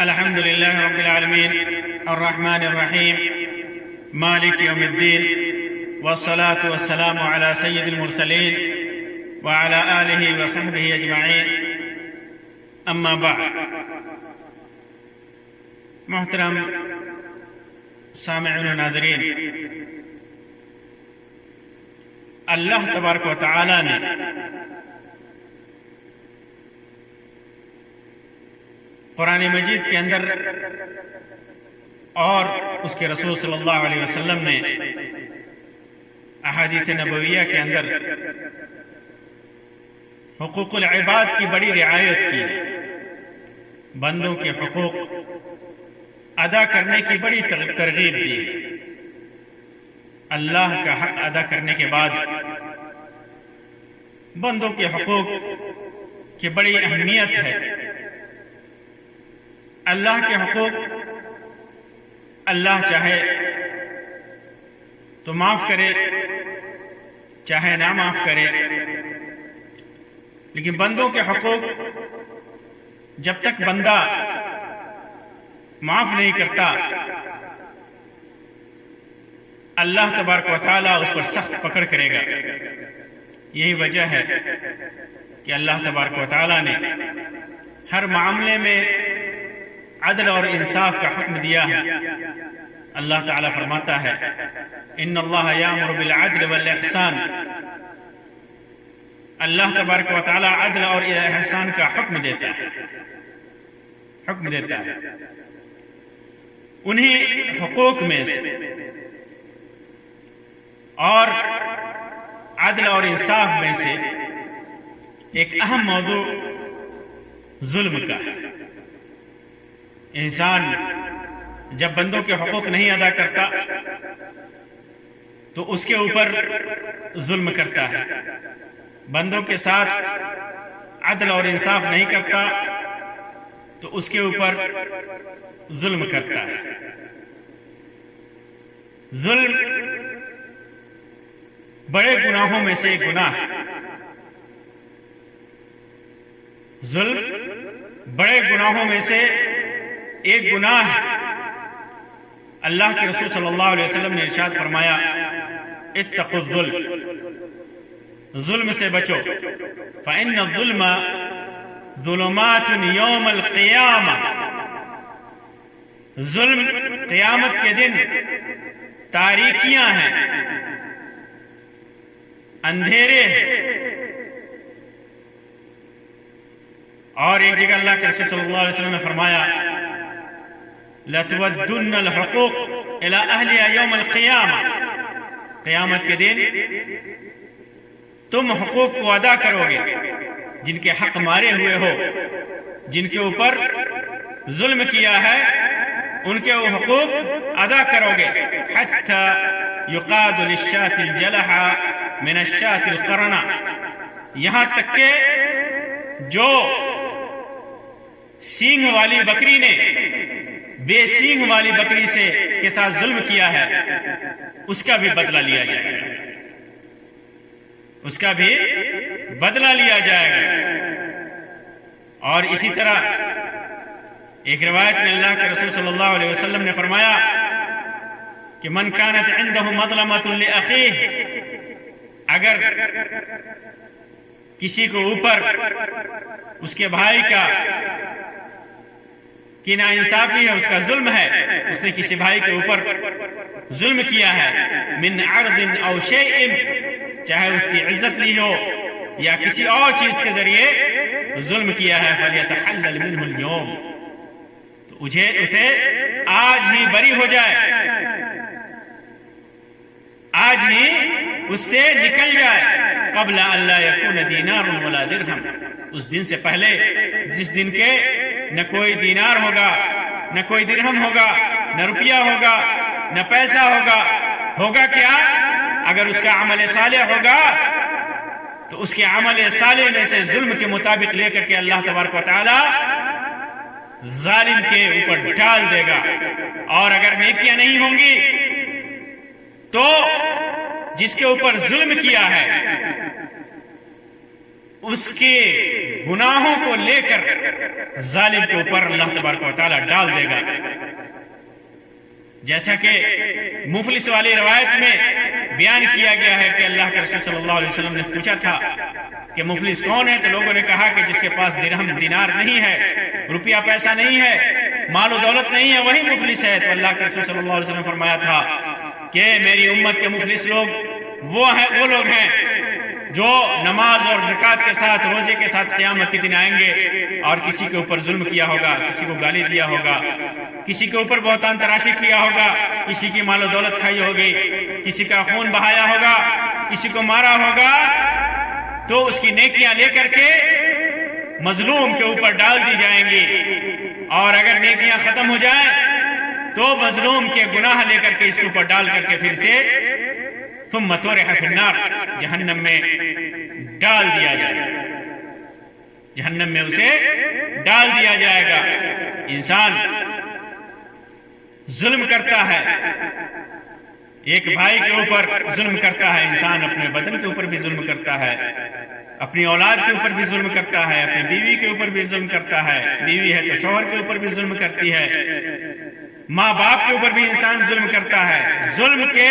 الحمد لله رب العالمين الرحمن الرحيم مالك يوم الدين والصلاة والسلام على سيد المرسلين وعلى آله وصحبه أجمعين أما بعد محترم سامعین و ناظرین، اللہ تبارک و تعالی نے قرآن مجید کے اندر اور اس کے رسول صلی اللہ علیہ وسلم نے احادیث نبویہ کے اندر حقوق العباد کی بڑی رعایت کی ہے۔ بندوں کے حقوق ادا کرنے کی بڑی ترغیب دی ہے۔ اللہ کا حق ادا کرنے کے بعد بندوں کے حقوق کی بڑی اہمیت ہے۔ اللہ کے حقوق اللہ چاہے تو معاف کرے، چاہے نہ معاف کرے، لیکن بندوں کے حقوق جب تک بندہ معاف نہیں کرتا، اللہ تبارک و تعالیٰ اس پر سخت پکڑ کرے گا۔ یہی وجہ ہے کہ اللہ تبارک و تعالیٰ نے ہر معاملے میں عدل اور انصاف کا حکم دیا ہے۔ اللہ تعالیٰ فرماتا ہے ان اللہ یامر بالعدل والاحسان۔ اللہ تبارک و تعالیٰ عدل اور احسان کا حکم دیتا ہے۔ انہی حقوق میں سے اور عدل اور انصاف میں سے ایک اہم موضوع ظلم کا ہے۔ انسان جب بندوں کے حقوق نہیں ادا کرتا تو اس کے اوپر ظلم کرتا ہے، بندوں کے ساتھ عدل اور انصاف نہیں کرتا تو اس کے اوپر ظلم کرتا ہے۔ ظلم بڑے گناہوں میں سے ایک گناہ ہے۔ ظلم بڑے گناہوں میں سے ایک گناہ ہے۔ اللہ کے رسول صلی اللہ علیہ وسلم نے ارشاد فرمایا اتقوا الظلم، ظلم سے بچو، فإن الظلم ظلمات یوم القیامہ، ظلم قیامت کے دن تاریکیاں ہیں، اندھیرے ہیں۔ اور ایک جگہ اللہ کے رسول صلی اللہ علیہ وسلم نے فرمایا لَتُوَدُّنَّ الْحُقُوقِ إِلَىٰ أَهْلِهَا يَوْمَ الْقِيَامَةِ، قیامت کے دن تم حقوق کو ادا کرو گے، جن کے حق مارے ہوئے ہو، جن کے اوپر ظلم کیا ہے، ان کے وہ حقوق ادا کرو گے۔ حَتَّى يُقَادُ لِلشَّاةِ الْجَلَحَ مِنَ الشَّاةِ الْقَرْنَةِ، یہاں تک کہ جو سینگ والی بکری نے بے سینگ والی بکری کے ساتھ ظلم کیا ہے، اس کا بھی بدلہ لیا جائے گا، اس کا بھی بدلہ لیا جائے گا۔ اور اسی طرح ایک روایت میں اللہ کے رسول صلی اللہ علیہ وسلم نے فرمایا کہ من كانت عنده مظلمة لأخيه، اگر کسی کو اوپر اس کے بھائی کا کی ناانصافی ہے، اس کا ظلم ہے، اس نے کسی بھائی کے اوپر ظلم کیا ہے، من عرض او شیء، چاہے اس کی عزت لی ہو یا کسی اور چیز کے ذریعے ظلم کیا ہے، فَلْيَتَحَلَّلْ مِنْهُ الْيَوْمِ، تو اسے آج ہی بری ہو جائے، آج ہی اس سے نکل جائے، قبل ان لا يكون دینار ولا درہم، اس دن سے پہلے جس دن کے نہ کوئی دینار ہوگا، نہ کوئی درہم ہوگا، نہ روپیہ ہوگا، نہ پیسہ ہوگا کیا؟ اگر اس کا عمل صالح ہوگا تو اس کے عمل صالح میں سے ظلم کے مطابق لے کر کے اللہ تبارک و تعالی ظالم کے اوپر ڈال دے گا۔ اور اگر نیکیاں نہیں ہوں گی تو جس کے اوپر ظلم کیا ہے اس کے گناہوں کو لے کر ظالم کے اوپر اللہ تبارک و تعالیٰ ڈال دے گا. جیسا کہ مفلس والی روایت میں بیان کیا گیا ہے کہ اللہ کے رسول صلی اللہ علیہ وسلم نے پوچھا تھا کہ مفلس کون ہے؟ تو لوگوں نے کہا کہ جس کے پاس درہم دینار نہیں ہے، روپیہ پیسہ نہیں ہے، مال و دولت نہیں ہے، وہی مفلس ہے. تو اللہ کے رسول صلی اللہ علیہ وسلم نے فرمایا تھا کہ میری امت کے مفلس لوگ وہ لوگ ہیں جو نماز اور زکوٰۃ کے ساتھ، روزے کے ساتھ قیامت کے دن آئیں گے اور کسی کے اوپر ظلم کیا ہوگا، کسی کو گالی دیا ہوگا، کسی کے اوپر بہتان تراشی کیا ہوگا، کسی کی مال و دولت کھائی ہوگی، کسی کا خون بہایا ہوگا، کسی کو مارا ہوگا، تو اس کی نیکیاں لے کر کے مظلوم کے اوپر ڈال دی جائیں گی. اور اگر نیکیاں ختم ہو جائیں تو مظلوم کے گناہ لے کر کے اس کے اوپر ڈال کر کے پھر سے ثم طرح فی النار، جہنم میں ڈال دیا جائے گا، جہنم میں اسے ڈال دیا جائے گا. انسان ظلم کرتا ہے، ایک بھائی کے اوپر ظلم کرتا ہے، انسان اپنے بدن کے اوپر بھی ظلم کرتا ہے، اپنی اولاد کے اوپر بھی ظلم کرتا ہے، اپنی بیوی کے اوپر بھی ظلم کرتا ہے، بیوی ہے تو شوہر کے اوپر بھی ظلم کرتی ہے، ماں باپ کے اوپر بھی انسان ظلم کرتا ہے. ظلم کے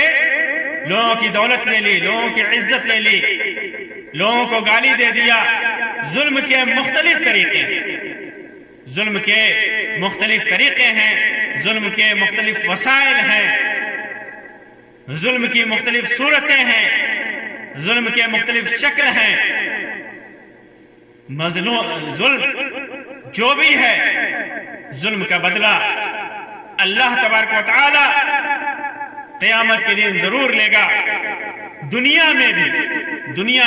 لوگوں کی دولت لے لی، لوگوں کی عزت لے لی، لوگوں کو گالی دے دیا. ظلم کے مختلف طریقے ہیں، ظلم کے مختلف طریقے ہیں، ظلم کے مختلف وسائل ہیں، ظلم کی مختلف صورتیں ہیں، ظلم کے مختلف شکل ہیں. ظلم جو بھی ہے، ظلم کا بدلہ اللہ تبارک و تعالی قیامت کے دن ضرور لے گا. دنیا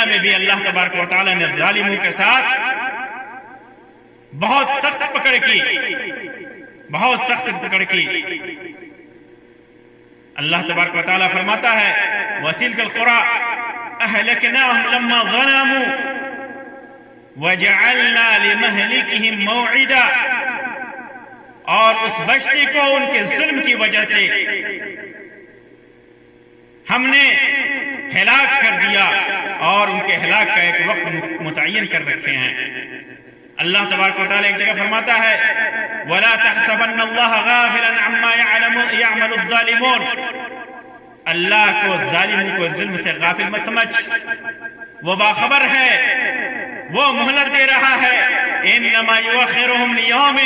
میں بھی اللہ تبارک و تعالی نے ظالموں کے ساتھ بہت سخت پکڑ کی. اللہ تبارک و تعالی فرماتا ہے وَتِلْكَ الْقُرَىٰ أَهْلَكْنَاهُمْ لَمَّا ظَلَمُوا وَجَعَلْنَا لِمَهْلِكِهِمْ مَوْعِدًا. اور اس بستی کو ان کے ظلم کی وجہ سے ہم نے ہلاک کر دیا اور ان کے ہلاک کا ایک وقت متعین کر رکھے ہیں. اللہ تبارک و تعالی ایک جگہ فرماتا ہے وَلَا تَحْسَبَنَّ اللَّهَ غَافِلًا عَمَّا يَعْمَلُ الظَّالِمُونَ. اللہ کو ظالموں کو ظلم سے غافل مت سمجھ، وہ باخبر ہے، وہ مہلت دے رہا ہے. إِنَّمَا يُؤَخِّرُهُمْ لِيَوْمٍ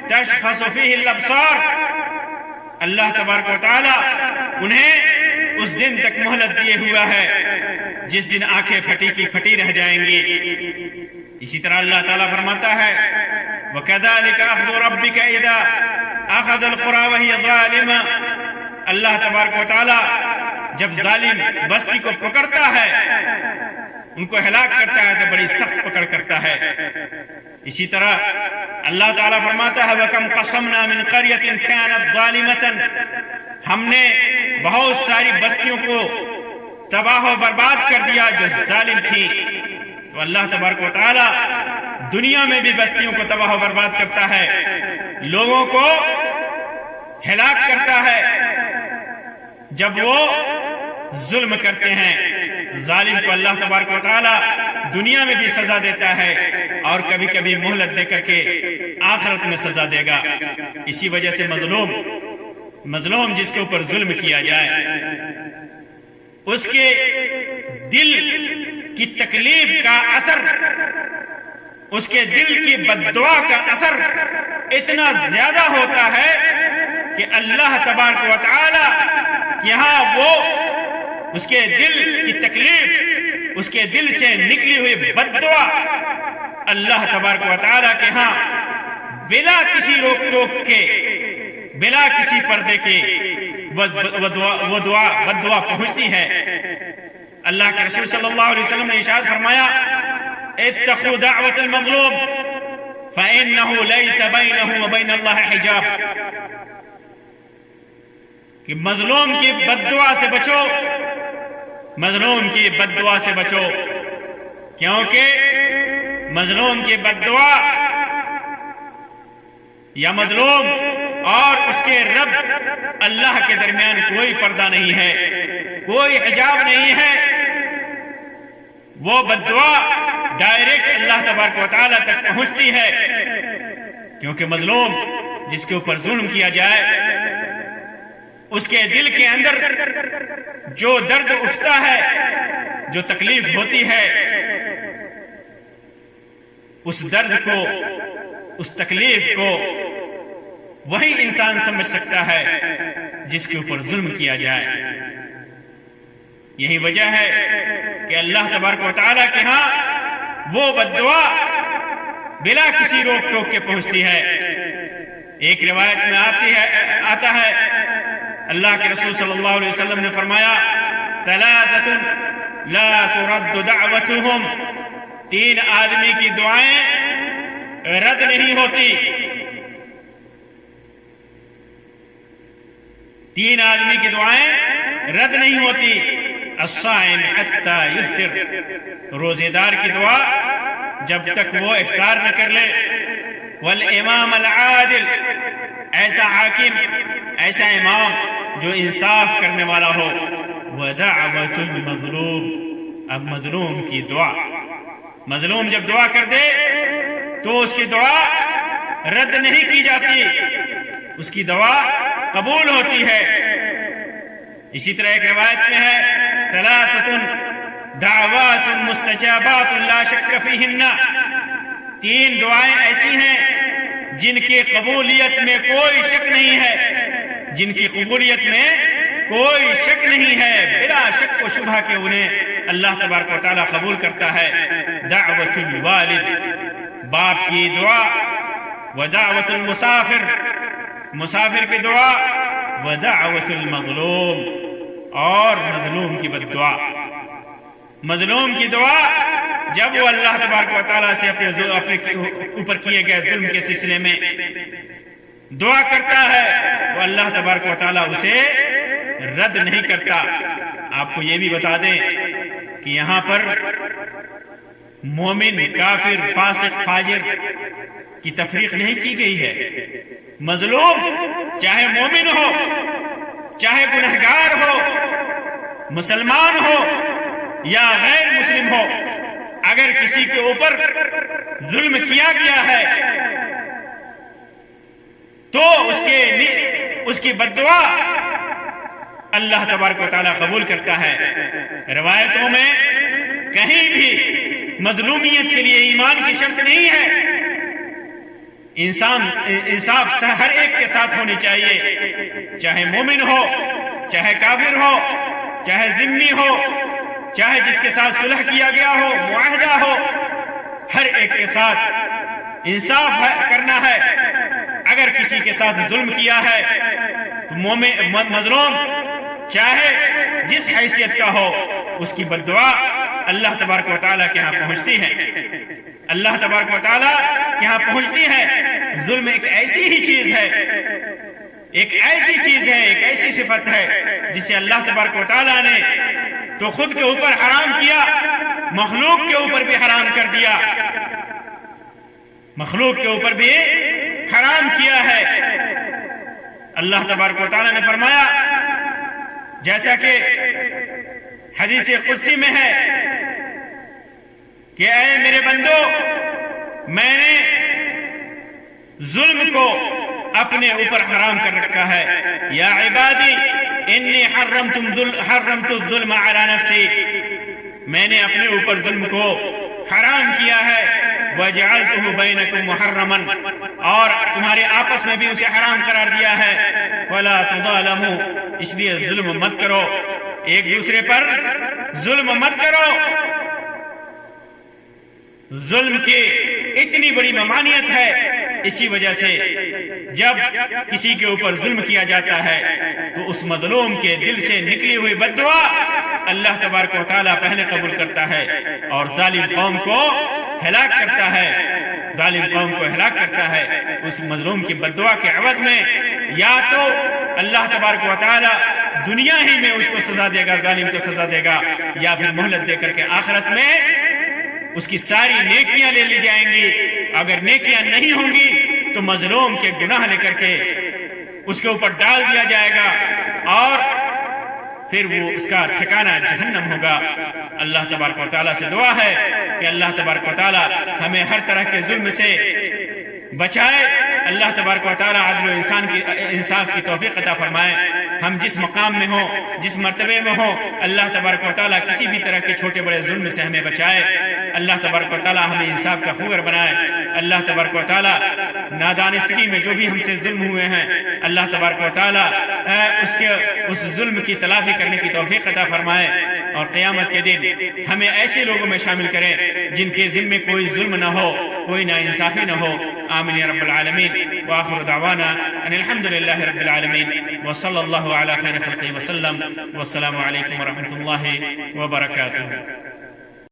تَشْخَصُ فِيهِ الْأَبْصَارُ. اللہ تبارک و تعالی انہیں اس دن تک مہلت دیے ہوا ہے جس دن آنکھیں پھٹی کی پھٹی رہ جائیں گی. اسی طرح اللہ تعالیٰ فرماتا ہے وَكَذَلِكَ أَخْذُ رَبِّكَ إِذَا أَخَذَ الْقُرَىٰ وَهِيَ ظَالِمَةٌ. اللہ تبارک و تعالیٰ جب ظالم بستی کو پکڑتا ہے، ان کو ہلاک کرتا ہے، تو بڑی سخت پکڑ کرتا ہے. اسی طرح اللہ تعالیٰ فرماتا ہے وَكَمْ قَصَمْنَا مِنْ قَرْيَةٍ كَانَتْ ظَالِمَةً. ہم نے بہت ساری بستیوں کو تباہ و برباد کر دیا جو ظالم تھی. تو اللہ تبارک و تعالی دنیا میں بھی بستیوں کو تباہ و برباد کرتا ہے، لوگوں کو ہلاک کرتا ہے جب وہ ظلم کرتے ہیں. ظالم کو اللہ تبارک و تعالی دنیا میں بھی سزا دیتا ہے اور کبھی کبھی مہلت دے کر کے آخرت میں سزا دے گا. اسی وجہ سے مظلوم جس کے اوپر ظلم کیا جائے، اس کے دل کی تکلیف کا اثر، اس کے دل کی بددعا کا اثر اتنا زیادہ ہوتا ہے کہ اللہ تبارک و تعالی یہاں وہ اس کے دل کی تکلیف، اس کے دل سے نکلی ہوئی بددعا اللہ تبارک و تعالی کے ہاں بلا کسی روک ٹوک کے، بلا کسی پردے کے وہ دعا پہنچتی ہے. اللہ کے رسول صلی اللہ علیہ وسلم نے ارشاد فرمایا اتقوا دعوت المظلوم فإنه ليس بينه وبين الله حجاب. کہ مظلوم کی بددعا سے بچو، مظلوم کی بددعا سے بچو، کیونکہ مظلوم کی بددعا یا مظلوم اور اس کے رب اللہ کے درمیان کوئی پردہ نہیں ہے، کوئی حجاب نہیں ہے. وہ بددعا ڈائریکٹ اللہ تبارک و تعالیٰ تک پہنچتی ہے، کیونکہ مظلوم جس کے اوپر ظلم کیا جائے اس کے دل کے اندر جو درد اٹھتا ہے، جو تکلیف ہوتی ہے، اس درد کو، اس تکلیف کو وہی انسان سمجھ سکتا ہے جس کے اوپر ظلم کیا جائے۔ یہی وجہ ہے کہ اللہ تبارک و تعالیٰ کے ہاں وہ بد دعا بلا کسی روک ٹوک کے پہنچتی ہے۔ ایک روایت میں آتا ہے اللہ کے رسول صلی اللہ علیہ وسلم نے فرمایا ثلاثۃ لا ترد دعوتهم، تین آدمی کی دعائیں رد نہیں ہوتی، تین آدمی کی دعائیں رد نہیں ہوتی۔ الصائم حتى يفطر، روزے دار کی دعا جب تک وہ افطار نہ کر لے۔ والامام العادل، ایسا حاکم، ایسا امام جو انصاف کرنے والا ہو۔ ودعوت المظلوم، اب مظلوم کی دعا، مظلوم جب دعا کر دے تو اس کی دعا رد نہیں کی جاتی، اس کی دعا قبول ہوتی ہے۔ اسی طرح ایک روایت میں ہے ثلاثۃ دعوات مستجابات لا شک فیہن، تین دعائیں ایسی ہیں جن کی قبولیت میں کوئی شک نہیں ہے، جن کی قبولیت میں کوئی شک نہیں ہے، بلا شک و شبہ کے انہیں اللہ تبارک و تعالیٰ قبول کرتا ہے۔ دعوت الوالد، باپ کی دعا، ودعوت المسافر، مسافر کی دعا، ودعوت المظلوم، اور مظلوم کی بد دعا۔ مظلوم کی دعا جب وہ اللہ تبارک و تعالیٰ سے اپنے اوپر کیے گئے ظلم کے سلسلے میں دعا کرتا ہے تو اللہ تبارک و تعالیٰ اسے رد نہیں کرتا۔ آپ کو یہ بھی بتا دیں کہ یہاں پر مومن، کافر، فاسق، فاجر کی تفریق نہیں کی گئی ہے۔ مظلوم چاہے مومن ہو، چاہے گنہگار ہو، مسلمان ہو یا غیر مسلم ہو، اگر کسی کے اوپر ظلم کیا گیا ہے تو اس کی بد دعا اللہ تبارک و تعالیٰ قبول کرتا ہے۔ روایتوں میں کہیں بھی مظلومیت کے لیے ایمان کی شرط نہیں ہے، انصاف ہر ایک کے ساتھ ہونی چاہیے، چاہے مومن ہو، چاہے کافر ہو، چاہے ذمہ ہو، چاہے جس کے ساتھ صلح کیا گیا ہو، معاہدہ ہو، ہر ایک کے ساتھ انصاف کرنا ہے۔ اگر کسی کے ساتھ ظلم کیا ہے تو مظلوم چاہے جس حیثیت کا ہو، اس کی بد دعا اللہ تبارک و تعالیٰ کے ہاں پہنچتی ہے، اللہ تبارک و تعالیٰ کے ہاں پہنچتی ہے۔ ظلم ایک ایسی ہی چیز ہے، ایک ایسی چیز ہے، ایک ایسی صفت ہے جسے اللہ تبارک و تعالیٰ نے تو خود کے اوپر حرام کیا، مخلوق کے اوپر بھی حرام کر دیا، مخلوق کے اوپر بھی حرام کیا ہے۔ اللہ تبارک و تعالیٰ نے فرمایا، جیسا کہ حدیث قدسی میں ہے کہ اے میرے بندو، میں نے ظلم کو اپنے اوپر حرام کر رکھا ہے۔ یا عبادی انی حرمت الظلم علی نفسی، میں نے اپنے اوپر ظلم کو حرام کیا ہے۔ وجعلته بینکم محرما، اور تمہارے آپس میں بھی اسے حرام قرار دیا ہے۔ ولا تظالموا، اس لیے ظلم مت کرو، ایک دوسرے پر ظلم مت کرو۔ ظلم کی اتنی بڑی ممانعت ہے، اسی وجہ سے جب کسی کے اوپر ظلم کیا جاتا ہے تو اس مظلوم کے دل سے نکلی ہوئی بد دعا اللہ تبارک و تعالیٰ پہلے قبول کرتا ہے اور ظالم قوم کو ہلاک کرتا ہے، ظالم قوم کو ہلاک کرتا ہے۔ اس مظلوم کی بد دعا کے عوض میں یا تو اللہ تبارک و تعالیٰ دنیا ہی میں اس کو سزا دے گا، ظالم کو سزا دے گا، یا پھر مہلت دے کر کے آخرت میں اس کی ساری نیکیاں لے لی جائیں گی۔ اگر نیکیاں نہیں ہوں گی تو مظلوم کے گناہ لے کر کے اس کے اوپر ڈال دیا جائے گا اور پھر وہ اس کا ٹھکانہ جہنم ہوگا۔ اللہ تبارک و تعالیٰ سے دعا ہے کہ اللہ تبارک و تعالی ہمیں ہر طرح کے ظلم سے بچائے، اللہ تبارک و تعالی عدل و انصاف کی توفیق عطا فرمائے۔ ہم جس مقام میں ہوں، جس مرتبے میں ہوں، اللہ تبارک و تعالی کسی بھی طرح کے چھوٹے بڑے ظلم سے ہمیں بچائے، اللہ تبارک و تعالی ہمیں انصاف کا خوگر بنائے۔ اللہ تبارک و تعالی نادانستگی میں جو بھی ہم سے ظلم ہوئے ہیں، اللہ تبارک و تعالی اس ظلم کی تلافی کرنے کی توفیق عطا فرمائے، اور قیامت کے دن ہمیں ایسے لوگوں میں شامل کرے جن کے ذمے کوئی ظلم نہ ہو، کوئی ناانصافی نہ ہو۔ آمین یا رب العالمین۔ وآخر دعوانا ان الحمد للہ رب العالمین، وصلی اللہ علی خیر خلقہ وسلم، والسلام علیکم ورحمۃ اللہ وبرکاتہ۔